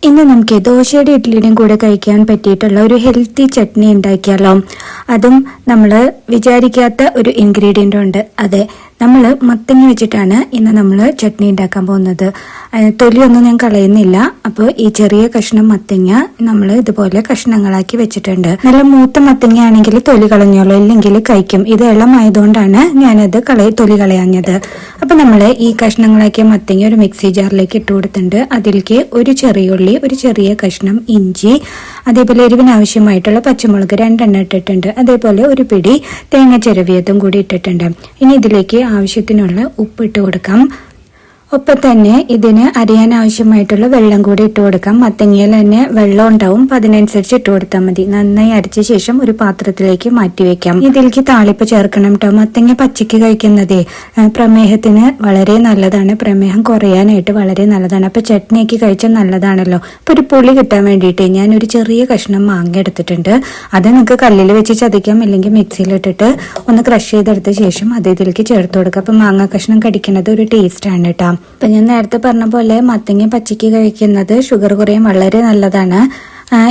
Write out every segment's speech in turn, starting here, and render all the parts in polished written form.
ഇന്ന് നമുക്ക് ദോശയുടെ ഇഡ്ഡലിയുടെയും കൂടെ കഴിക്കാൻ പറ്റിയിട്ടുള്ള ഒരു ഹെൽത്തി ചട്നി ഉണ്ടാക്കിയാലോ. അതും നമ്മൾ വിചാരിക്കാത്ത ഒരു ഇൻഗ്രീഡിയൻ്റ് ഉണ്ട്. അതെ, നമ്മൾ മത്തങ്ങ വെച്ചിട്ടാണ് ഇന്ന് നമ്മൾ ചട്നി ഉണ്ടാക്കാൻ പോകുന്നത്. തൊലിയൊന്നും ഞാൻ കളയുന്നില്ല. അപ്പോൾ ഈ ചെറിയ കഷ്ണം മത്തങ്ങ നമ്മൾ ഇതുപോലെ കഷ്ണങ്ങളാക്കി വെച്ചിട്ടുണ്ട്. നല്ല മൂത്ത മത്തങ്ങ ആണെങ്കിൽ തൊലി കളഞ്ഞോളൂ, ഇല്ലെങ്കിൽ കഴിക്കും. ഇത് ഇളമായതുകൊണ്ടാണ് ഞാനത് തൊലി കളയാഞ്ഞത്. അപ്പൊ നമ്മൾ ഈ കഷ്ണങ്ങളാക്കിയ മത്തങ്ങ ഒരു മിക്സി ജാറിലേക്ക് ഇട്ട് കൊടുത്തിട്ടുണ്ട്. അതിലേക്ക് ഒരു ചെറിയ ഉള്ളി, ഒരു ചെറിയ കഷ്ണം ഇഞ്ചി, അതേപോലെ എരിവിനാവശ്യമായിട്ടുള്ള പച്ചമുളക് 2 ഇട്ടിട്ടുണ്ട്. അതേപോലെ ഒരു പിടി തേങ്ങ ചിരവിയതും കൂടി ഇട്ടിട്ടുണ്ട്. ഇനി ഇതിലേക്ക് ആവശ്യത്തിനുള്ള ഉപ്പ് ഇട്ട് കൊടുക്കാം. ഒപ്പം തന്നെ ഇതിന് അരിയാൻ ആവശ്യമായിട്ടുള്ള വെള്ളം കൂടി ഇട്ട് കൊടുക്കാം. മത്തങ്ങയിൽ തന്നെ വെള്ളം ഉണ്ടാവും, അപ്പൊ അതിനനുസരിച്ച് ഇട്ട് കൊടുത്താൽ മതി. നന്നായി അരച്ച ശേഷം ഒരു പാത്രത്തിലേക്ക് മാറ്റി വെക്കാം. ഇതിലേക്ക് താളിപ്പ് ചേർക്കണം കേട്ടോ. മത്തങ്ങ പച്ചയ്ക്ക് കഴിക്കുന്നതേ പ്രമേഹത്തിന് വളരെ നല്ലതാണ്. പ്രമേഹം കുറയാനായിട്ട് വളരെ നല്ലതാണ്. അപ്പൊ ചട്നിയൊക്കെ കഴിച്ചാൽ നല്ലതാണല്ലോ. അപ്പൊ ഒരു പുളി കിട്ടാൻ വേണ്ടിയിട്ട് ഞാൻ ഒരു ചെറിയ കഷ്ണം മാങ്ങ എടുത്തിട്ടുണ്ട്. അത് നിങ്ങൾക്ക് കല്ലിൽ വെച്ച് ചതയ്ക്കാം, അല്ലെങ്കിൽ മിക്സിയിലിട്ടിട്ട് ഒന്ന് ക്രഷ് ചെയ്തെടുത്ത ശേഷം അത് ഇതിലേക്ക് ചേർത്ത് കൊടുക്കാം. അപ്പൊ മാങ്ങ കഷ്ണം കടിക്കുന്നത് ഒരു ടേസ്റ്റ് ആണ് കേട്ടോ. അപ്പൊ ഞാൻ നേരത്തെ പറഞ്ഞ പോലെ മത്തങ്ങ പച്ചയ്ക്ക് കഴിക്കുന്നത് ഷുഗർ കുറയാൻ വളരെ നല്ലതാണ്.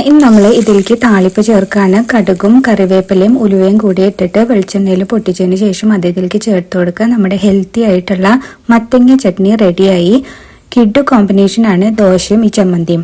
ഇനി നമ്മൾ ഇതിലേക്ക് താളിപ്പ് ചേർക്കാണ്. കടുകും കറിവേപ്പിലയും ഉലുവയും കൂടി ഇട്ടിട്ട് വെളിച്ചെണ്ണയിൽ പൊട്ടിച്ചതിന് ശേഷം അത് ഇതിലേക്ക് ചേർത്ത് കൊടുക്കുക. നമ്മുടെ ഹെൽത്തി ആയിട്ടുള്ള മത്തങ്ങ ചട്നി റെഡിയായി. കിഡു കോമ്പിനേഷൻ ആണ് ദോശയും ഈ ചമ്മന്തിയും.